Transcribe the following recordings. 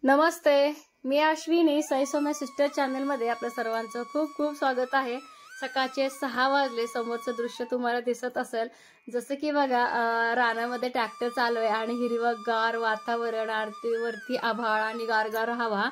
नमस्ते, मी Ashwini Sai Soumya sister channel मध्ये आपल्या सर्वांचं खूप खूप स्वागत आहे। सकाळचे 6 वाजले, समोरचं दृश्य तुम्हाला दिसत असेल। जसं की बघा रानामध्ये ट्रॅक्टर चालू आहे आणि हिरवगार वातावरण, आरतीवरती आभाळ आणि गारगार हवा।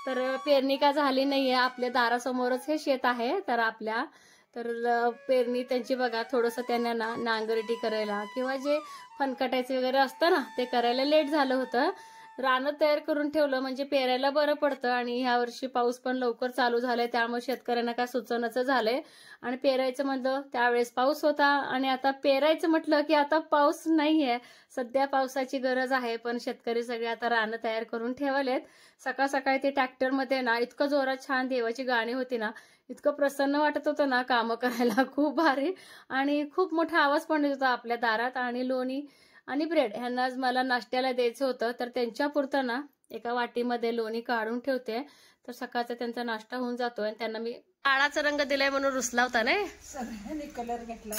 तर पेरणी का झाली नाहीये, आपल्या दारासमोरच हे शेत आहे। तर पेरणी त्यांची बघा, थोडंसं त्यांना नांगरटी करायला किंवा जे फनकटायचे वगैरे असतं ना, ते करायला लेट झालं होतं। रानं तयार करून ठेवलं म्हणजे पेरायला बरं पडतं। आणि ह्या वर्षी पाऊस पण लवकर चालू झालाय, त्यामुळे शेतकऱ्यांना काय सुचनाचं झालंय। आणि पेरायचं म्हणलं त्यावेळेस पाऊस होता, आणि आता पेरायचं म्हटलं की आता पाऊस नाहीये। सध्या पावसाची गरज आहे, पण शेतकरी सगळे आता रानं तयार करून ठेवलेत। सकाळ सकाळी ते ट्रॅक्टर मध्ये ना इतकं जोरात छान देवाची गाणी होती ना, इतकं प्रसन्न वाटत होतं ना कामं करायला, खूप भारी। आणि खूप मोठा आवाज पण येत होता आपल्या दारात। आणि लोणी आणि ब्रेड ह्यांना आज मला नाश्त्याला द्यायचं होतं, तर त्यांच्या पुरतं ना एका वाटीमध्ये लोणी काढून ठेवते। तर सकाळचा त्यांचा नाश्ता होऊन जातोय। आणि त्यांना मी काळाचा रंग दिलाय म्हणून रुसला होता नाही, सगळ्यांनी कलर घेतला,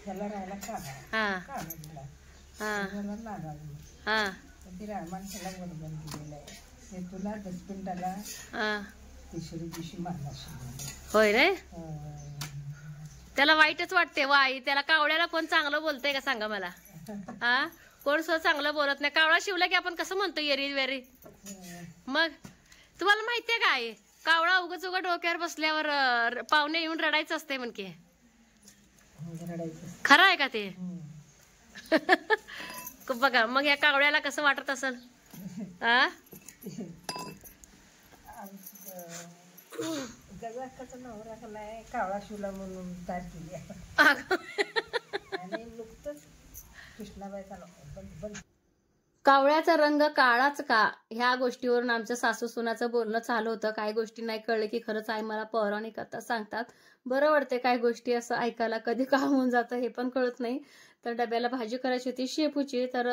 त्याला राहायला काढा हा काढला हा हा ती माणसाला बरोबर दिलेलं आहे ते तुला दसपिंडाला हा तिसरी दिवशी मारला होय रे। त्याला वाईटच वाटते वा आई, त्याला कावळ्याला कोण चांगलं बोलतंय का सांगा मला? हा, कोण सुद्धा चांगलं बोलत नाही। कावळा शिवला की आपण कसं म्हणतो येरी वेरी। मग तुम्हाला माहितीये का आई, कावळा उगच डोक्यावर बसल्यावर पाहुणे येऊन रडायचं असते म्हणके, खरं आहे का ते? बघा मग या कावळ्याला कसं वाटत असेल? हा जगाचा नवरा केलाय, कावळा शिवला म्हणून तयार केली आणि नुकतंच कृष्णाबाईचा कावळ्याचा रंग काळाच का, ह्या गोष्टीवरून आमच्या सासू सुनाचं बोलणं चालू होतं। काही गोष्टी नाही कळले की खरंच आई मला पौराणिक कथा सांगतात, बरं वाटते। काही गोष्टी असं ऐकायला कधी का होऊन जातं हे पण कळत नाही। तर डब्याला भाजी करायची होती शेपूची, तर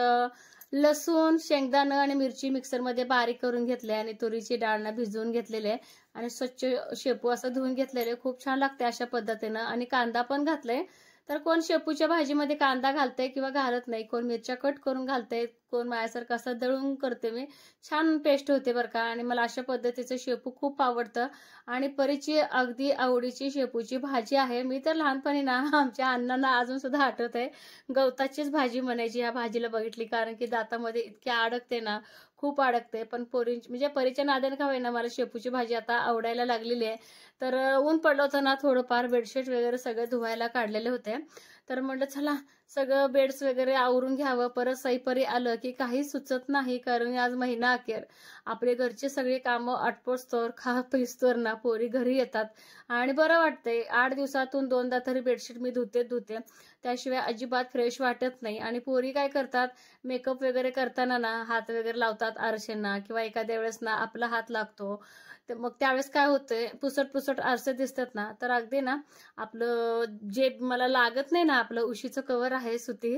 लसूण, शेंगदाणं आणि मिरची मिक्सरमध्ये बारीक करून घेतले, आणि तुरीची डाळना भिजवून घेतलेले, आणि स्वच्छ शेपू असं धुवून घेतलेले। खूप छान लागते अशा पद्धतीनं। आणि कांदा पण घातलाय। तर कोण शेपूच्या भाजीमध्ये कांदा घालते किंवा घालत नाही, कोण मिरच्या कट करून घालते, कोण माझ्यासारखं असं दळून करते मी, छान टेस्ट होते बरं का। आणि मला अशा पद्धतीचं शेपू खूप आवडतं। आणि परीची अगदी आवडीची शेपूची भाजी आहे। मी तर लहानपणी ना आमच्या अण्णांना अजून सुद्धा आठवत आहे, गवताचीच भाजी म्हणायची ह्या भाजीला बघितली, कारण की दातामध्ये इतकी अडकते ना, खूप अडकते। पण म्हणजे परीच्या नादाने का होईना मला शेपूची भाजी आता आवडायला लागलेली आहे। तर ऊन पडलं होतं ना थोडंफार, बेडशीट वगैरे सगळे धुवायला काढलेले होते। तर म्हटलं चला सगळं बेड्स वगैरे आवरून घ्यावं, परत सईपरी आलं की काही सुचत नाही, कारण आज महिना अखेर आपले घरचे सगळे कामं आटपोस्तोर खा पिस्तोर ना पोरी घरी येतात। आणि बरं वाटतंय, 8 दिवसातून 2दा तरी बेडशीट मी धुते, त्याशिवाय अजिबात फ्रेश वाटत नाही। आणि पोरी काय करतात, मेकअप वगैरे करताना ना हात वगैरे लावतात आरशांना, किंवा एखाद्या वेळेस ना आपला हात लागतो, तर मग त्यावेळेस काय होतंय, पुसट पुसट आरसे दिसतात ना, तर अगदी ना आपलं जे मला लागत नाही ना, आपलं उशीचं कवर आहे सुती,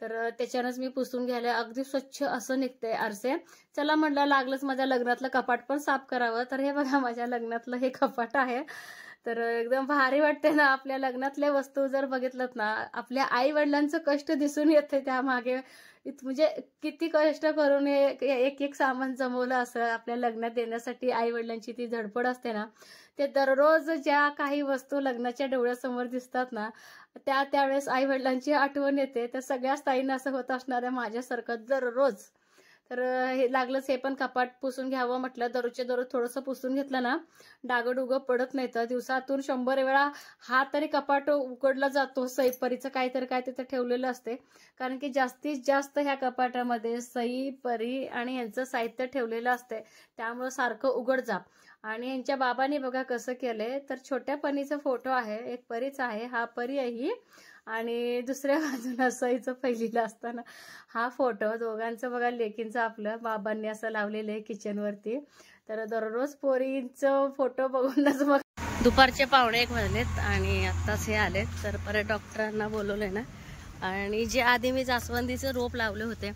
तर त्याच्यानंच मी पुसून घ्यायला अगदी स्वच्छ असं निघतंय आरसे। चला म्हटलं लागलंच माझ्या लग्नातलं कपाट पण साफ करावं, तर हे बघा माझ्या लग्नातलं हे कपाट आहे। तर एकदम भारी वाटते ना, आपल्या लग्नातल्या वस्तू जर बघितलं ना, आपल्या आई वडिलांचं कष्ट दिसून येते त्यामागे, म्हणजे किती कष्ट करून हे एक एक सामान जमवलं असं आपल्या लग्नात देण्यासाठी। आई वडिलांची ती धडपड असते ना, ते दररोज ज्या काही वस्तू लग्नाच्या डोळ्यासमोर दिसतात ना, त्यावेळेस आई वडिलांची आठवण येते। तर सगळ्याच ताईंना असं होत असणार आहे माझ्यासारखं दररोज। तर हे लागलंच हे पण कपाट पुसून घ्यावं म्हटलं, दररोजच्या दररोज थोडंसं पुसून घेतलं ना डागडुगं पडत नाही। तर दिवसातून 100 वेळा हा तरी कपाट उघडला जातो, सईपरीचं काहीतरी काय तिथं ठेवलेलं असते, कारण की जास्तीत जास्त ह्या कपाटामध्ये सई परी आणि यांचं साहित्य ठेवलेलं असते, त्यामुळे सारखं उघड जाप। आणि यांच्या बाबांनी बघा कसं केलंय, तर छोट्या परीचा फोटो आहे, एक परीचा आहे, हा परी आहे ही, आणि दुसऱ्या बाजूला सईचं पहिलीला असताना हा फोटो, दोघांचं बघा लेकींचं आपलं बाबांनी असं लावलेलं आहे किचनवरती। तर दररोज पोरींचं फोटो बघूनच मग दुपारचे 1:45 वाजलेत आणि आत्ताच हे आलेत। तर परत डॉक्टरांना बोलवलंय ना, आणि जे आधी मी जास्वंदीचे रोप लावले होते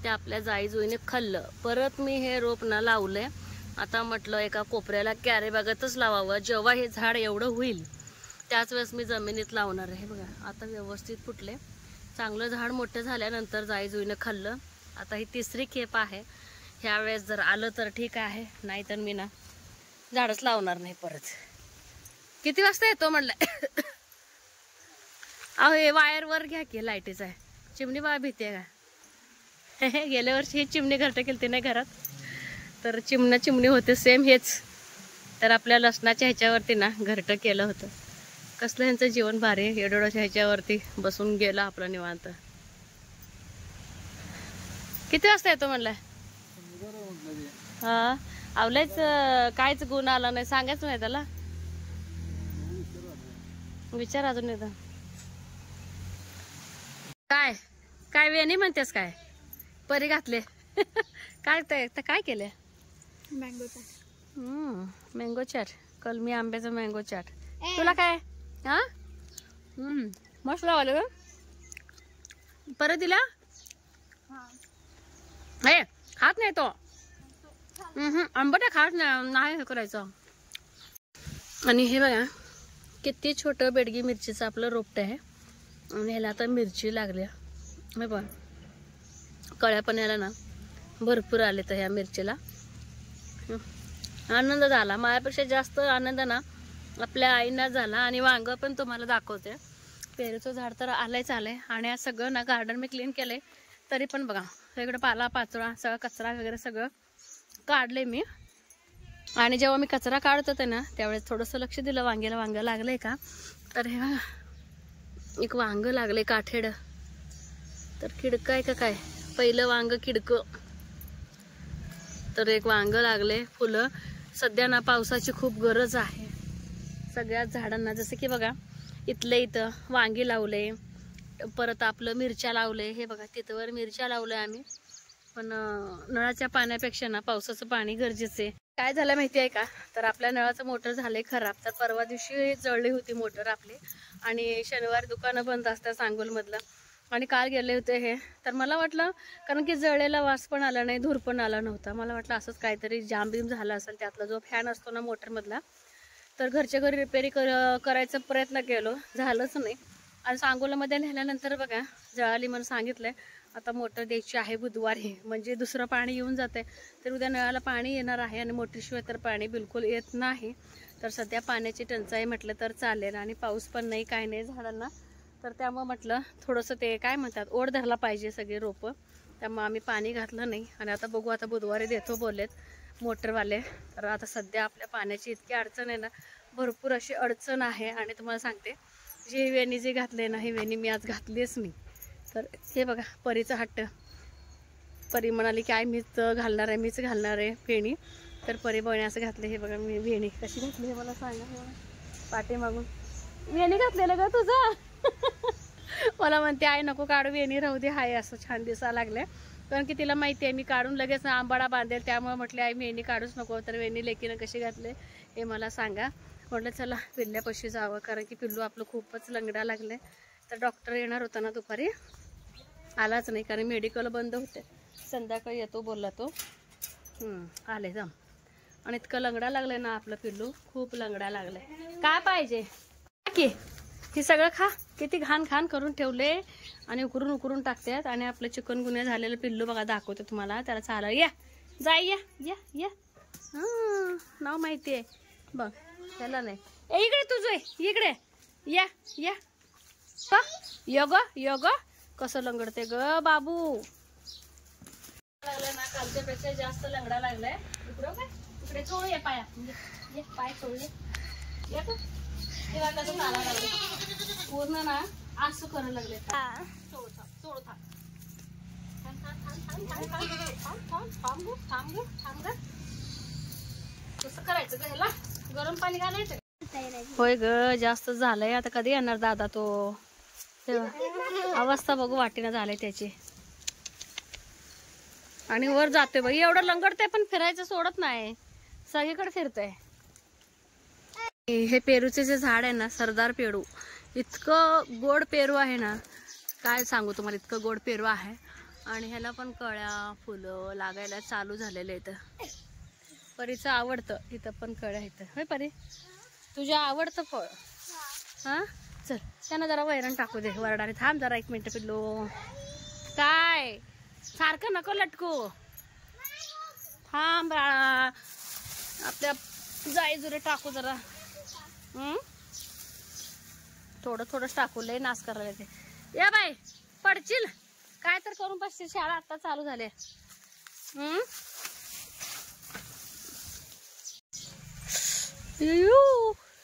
ते आपल्या जाईजुईने खाल्लं, परत मी हे रोप ना लावलंय। आता म्हटलं एका कोपऱ्याला कॅरे बागेतच लावावं, जेव्हा हे झाड एवढं होईल त्याच वेळेस मी जमिनीत लावणार आहे। बघा आता व्यवस्थित फुटले, चांगलं झाड मोठं झाल्यानंतर जाईजुईने खाल्लं। आता ही तिसरी खेप आहे, ह्या वेळेस जर आलं तर ठीक आहे, नाही तर मी ना झाडच लावणार नाही परत. किती वाजता येतो म्हणलं? अहो हे वायरवर घ्या की लाईटीच आहे. चिमणी बा भीती आहे का? गेल्या वर्षी ही चिमणी घरटं केली नाही घरात, तर चिमणी होते सेम हेच. तर आपल्या लसणाच्या ह्याच्यावरती ना घरटं केलं होतं. कसलं ह्यांचं जीवन भारी, एवढ्याच्या ह्याच्यावरती बसून गेलं आपलं निवांत. किती वाजता येतो म्हणलाय? हा आवलाच कायच गुण आला नाही, सांगायचं नाही त्याला. विचार अजून येतं. काय काय वेणी म्हणतेस काय? परी घातले. काय काय केले? मँगो चाट. मँगो चाट. कलमी आंब्याचं मँगो चाट. तुला काय? हा मस्त लावलं ग. परत दिला हे खात नाही तो. आंबट खात नाही हे करायचं. आणि हे बघा किती छोटं बेडगी मिरचीचं आपलं रोपट आहे. आणि ह्याला आता मिरची लागल्या. हे बघ कळ्या पण याला ना भरपूर आले तर ह्या मिरचीला. आनंद झाला. माझ्यापेक्षा जास्त आनंद ना आपल्या आईना झाला. आणि वांग पण तुम्हाला दाखवते. पेरूचं झाड तर आलंयच आलंय. आणि आज सगळं ना गार्डन मी क्लीन केलंय, तरी पण बघा सगळं पाला पाचोळा सगळं कचरा वगैरे सगळं काढले मी. आणि जेव्हा मी कचरा काढत होते ना त्यावेळेस थोडंसं लक्ष दिलं वांग्याला, वांग लागलंय का. तर हे बघा एक वांग लागले काठेड. तर किडकं आहे का काय? पहिलं वांग किडकं. तर एक वांग लागले. फुलं सध्या ना पावसाची खूप गरज आहे सगळ्याच झाडांना. जसं की बघा इथलं इथं वांगी लावले, परत आपलं मिरच्या लावले. हे बघा तिथवर मिरच्या लावल्या आम्ही. पण नळाच्या पाण्यापेक्षा ना पावसाचं पाणी गरजेचं आहे. काय झालं माहिती आहे का? तर आपल्या नळाचं मोटर झालंय खराब. तर परवा दिवशी जळली होती मोटर आपली. आणि शनिवारी दुकानं बंद असतात सांगोलमधलं. आणि काल गेले होते हे. तर मला वाटलं कारण की जळलेला वास पण आला नाही, धूर पण आला नव्हता. मला वाटलं असंच काहीतरी जाम बीम झाला असेल त्यातला जो फॅन असतो ना मोटरमधला. तर घरच्या घरी रिपेरी करायचा प्रयत्न केलो, झालंच नाही. आणि सांगोलामध्ये नेल्यानंतर बघा जळाली म्हणून सांगितलंय. आता मोटर द्यायची आहे बुधवारी, म्हणजे दुसरं पाणी येऊन जाते. तर उद्या नळाला पाणी येणार आहे आणि मोटरशिवाय तर पाणी बिलकुल येत नाही. तर सध्या पाण्याची टंचाई म्हटलं तर चालेल. आणि पाऊस पण नाही काय नाही झाडांना. तर त्यामुळं म्हटलं थोडंसं ते काय म्हणतात ओढ धरला पाहिजे सगळे रोपं. त्यामुळे आम्ही पाणी घातलं नाही. आणि आता बघू आता बुधवारी देतो बोललेत मोटरवाले. तर आता सध्या आपल्या पाण्याची इतकी अडचण आहे ना, भरपूर अशी अडचण आहे. आणि तुम्हाला सांगते जी वेणी जी घातली ना ही वेणी मी आज घातलीच नाही. तर हे बघा परीचा हट्ट. परी म्हणाली की आय मीच घालणार आहे, मीच घालणार आहे वेणी. तर परी बहिणी असं घातले. हे बघा मी वेणी कशी घातली हे मला सांगा. पाठीमागून वेणी घातलेलं ग तुझं. मला म्हणते आई नको काढू वेणी राहू दे, हाय असं छान दिसायला लागले. कारण की तिला माहिती आहे मी काढून लगेच आंबाडा बांधेल. त्यामुळे म्हटले आई वेणी काढूच नको. तर वेणी लेकीनं कशी घातले हे मला सांगा. म्हटलं चला पिल्ल्यापाशी जावं, कारण की पिल्लू आपलं खूपच लंगडा लागले. तर डॉक्टर येणार होता ना दुपारी, आलाच नाही कारण मेडिकल बंद होते. संध्याकाळी येतो बोलला तो. आले जाम. आणि इतकं लंगडा लागलंय ना आपलं पिल्लू, खूप लंगडा लागलाय. काय पाहिजे की हे सगळं खा. किती घाण घाण करून ठेवले आणि उकरून उकरून टाकतात. आणि आपलं चिकनगुन्या झालेलं पिल्लू बघा दाखवते तुम्हाला. त्याला चाला या जाय या या या नाव माहिती आहे बघ त्याला नाही. इकडे तुझं इकडे या या योग योग कसं लंगडते ग बाबू. लागलाय ना कालच्यापेक्षा जास्त लंगडा लागलाय. इकडे चोळ ये पाया, म्हणजे पाय चोळले कसं चाला लागले पूर्ण ना असं करायला लागले. चोळ थांब कसं करायचं ग ह्याला? गरम पाणी घालायचं. होय ग जास्त झालंय. आता कधी येणार दादा तो? अवस्था बघू वाटेना झालंय त्याची. आणि वर जातोय बाई एवढं लंगडतंय पण फिरायचं सोडत नाही, सगळीकडे फिरतंय. हे पेरूचे जे झाड आहे ना सरदार पेरू, इतकं गोड पेरू आहे ना काय सांगू तुम्हाला. इतकं गोड पेरू आहे. आणि ह्याला पण कळ्या फुलं लागायला चालू झालेले आहेत. परीचं आवडतं. इथं पण कळ्या आहेत. होय परी तुझ्या आवडतं फळ? हा चल त्यांना जरा वैरण टाकू दे वरडाने. थांब जरा 1 मिनिट पिल्लू. काय सारखं नको लटकू. थांब आपल्या जाई जुरे टाकू जरा. थोडं थोडंच टाकू, लय नाश करायला ते. या बाई पडशील, काय तर करून बसशील, शाळा आता चालू झाले.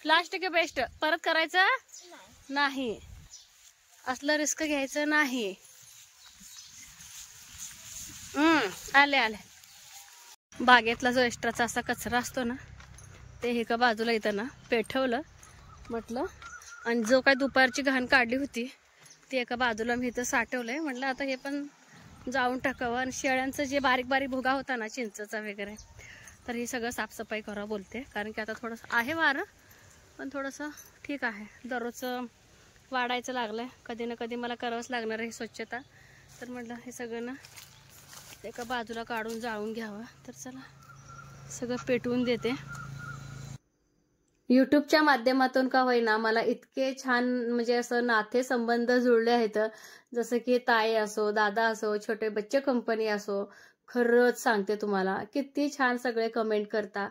लास्ट के बेस्ट. परत करायचं नाही, असलं रिस्क घ्यायचं नाही. आले आले. बागेतला जो एक्स्ट्राचा असा कचरा असतो ना, ते एका बाजूला इथं ना पेठवलं म्हटलं, आणि जो काय दुपारची घाण काढली होती ती एका बाजूला मी इथं साठवलंय. म्हटलं आता हे पण जाऊन टाकावं. आणि शेळ्यांचं जे बारीक बारीक भुगा होता ना चिंचचा वगैरे, तर हे सगळं साफसफाई करावं बोलते. कारण की आता थोडंसं आहे वारं, पण थोडंसं ठीक आहे. दररोजचं वाढायचं लागलंय, कधी ना कधी मला करावंच लागणार आहे स्वच्छता. तर म्हटलं हे सगळं ना एका बाजूला काढून जाळून घ्यावं. तर चला सगळं पेटवून देते. यूट्यूबच्या माध्यमातून का होईना मला इतके छान म्हणजे असं नाते संबंध जुळले आहेत. जसं की ताई असो, दादा असो, छोटे बच्चे कंपनी असो. खरंच सांगते तुम्हाला, किती छान सगळे कमेंट करता.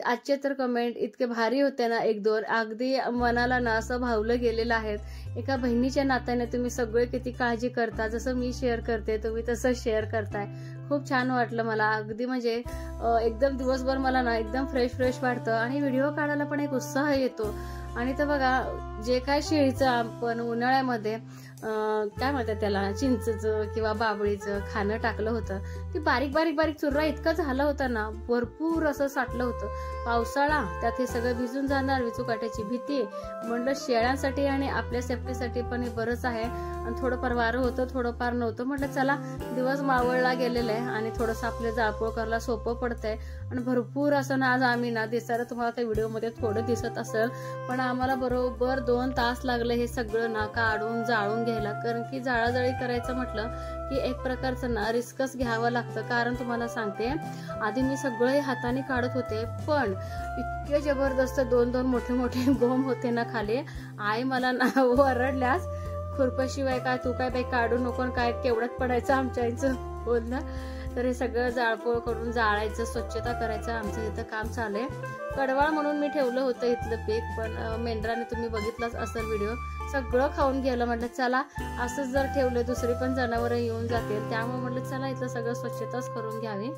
आजचे तर कमेंट इतके भारी होते ना, एक दोन अगदी मनाला ना असं भावलं गेलेलं आहे. एका बहिणीच्या नात्याने तुम्ही सगळे किती काळजी करता, जसं मी शेअर करते तुम्ही तसं शेअर करताय. खूप छान वाटलं मला. अगदी म्हणजे एकदम दिवसभर मला ना एकदम फ्रेश फ्रेश वाटतं. आणि व्हिडिओ काढायला पण एक उत्साह येतो. आणि तर बघा, जे काय शेळीचं आपण उन्हाळ्यामध्ये काय म्हणतात त्याला, चिंचचं किंवा बाबळीचं खाणं टाकलं होतं, ती बारीक बारीक बारीक चुर्रा इतकं झालं होतं ना, भरपूर असं साठलं होतं. पावसाळा, त्यात हे सगळं भिजून जाणार, विचूकाट्याची भीती. म्हणलं शेळ्यांसाठी आणि आपल्या सेफ्टीसाठी पण हे बरंच आहे. आणि थोडंफार वारं होतं, थोडंफार नव्हतं. म्हटलं चला दिवस मावळला गेलेला आहे आणि थोडंसं आपलं जाळपोळ करायला सोपं पडतंय. आणि भरपूर असं ना आज आम्ही ना दिसायला तुम्हाला त्या व्हिडिओमध्ये थोडं दिसत असेल, पण आम्हाला बरोबर 2 तास लागले हे सगळं ना काढून जाळून घ्यायला. कारण की जाळाजाळी करायचं म्हटलं की एक प्रकारचं ना रिस्कच घ्यावं लागतं. कारण तुम्हाला सांगते, आधी मी सगळे हाताने काढत होते, पण इतके जबरदस्त 2-2 मोठे मोठे गोम होते ना खाली. आई मला ना ओरडल्यास, खुरपाशिवाय काय तू काय बाई काढू नको, काय केवढ्यात पडायचं आमच्या आईचं बोलणं. तर हे सगळं जाळपोळ करून जाळायचं, स्वच्छता करायचं आमचं इथं काम चालू आहे. कडवाळ म्हणून मी ठेवलं होतं इथलं पीक, पण मेंढराने तुम्ही बघितलाच असेल व्हिडिओ, सगळं खाऊन गेलं. म्हटलं चला असंच जर ठेवलं दुसरी पण जनावरं येऊन जातील, त्यामुळे म्हटलं चला इथलं सगळं स्वच्छताच करून घ्यावी.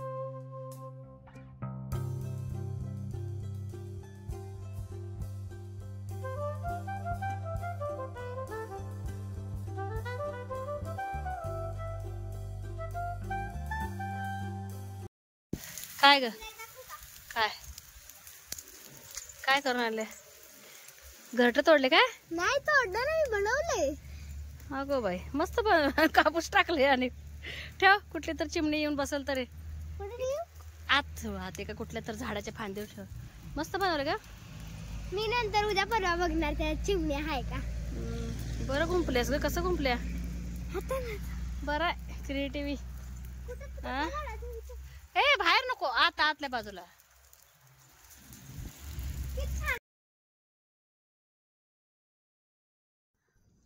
काय ग, काय काय करून आले? घरट तोडले काय? नाही तोडलं नाही, बनवले. अगो बाई मस्त कापूस टाकले. आणि ठेव, कुठली तर चिमणी येऊन बसल तरी आत एका कुठल्या तर झाडाच्या फांदीवर ठेव. मस्त बनवलं का? मी नंतर उद्या परवा बघणार त्या चिमणी आहे का. बरं गुंपलेस ग, कसं गुंपल्या? बरं क्रिएटिव्ही. ए बाहेर नको, आतल्या बाजूला.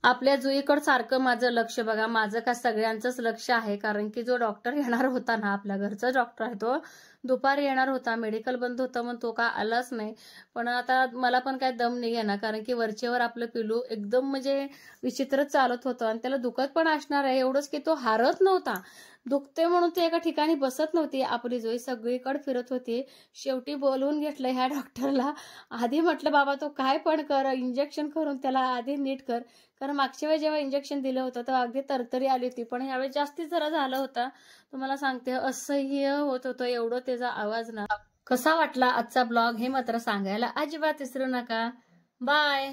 आपल्या जुईकड सारखं माझं लक्ष बघा, माझं का सगळ्यांचंच लक्ष आहे. कारण की जो डॉक्टर येणार होता ना, आपल्या घरचा डॉक्टर आहे, तो दुपारी येणार होता. मेडिकल बंद होतं, मग तो का आलाच नाही. पण आता मला पण काय दम नाही आहे ना, कारण की वरचेवर आपलं पिलू एकदम म्हणजे विचित्रच चालत होतं. आणि त्याला दुखत पण असणार आहे, एवढंच की तो हारत नव्हता. दुखते म्हणून ती एका ठिकाणी बसत नव्हती. आपली जोई सगळीकडे फिरत होती. शेवटी बोलवून घेतलं ह्या डॉक्टरला. आधी म्हटलं बाबा तो काय पण कर, इंजेक्शन करून त्याला आधी नीट कर. कारण मागच्या वेळी जेव्हा इंजेक्शन दिलं होतं तेव्हा अगदी तरतरी आली होती, पण यावेळी जास्तीच जरा झालं होतं. तुम्हाला सांगते असह्य होत होतं, एवढं त्याचा आवाज ना. कसा वाटला आजचा ब्लॉग हे मात्र सांगायला अजिबात विसरू नका. बाय.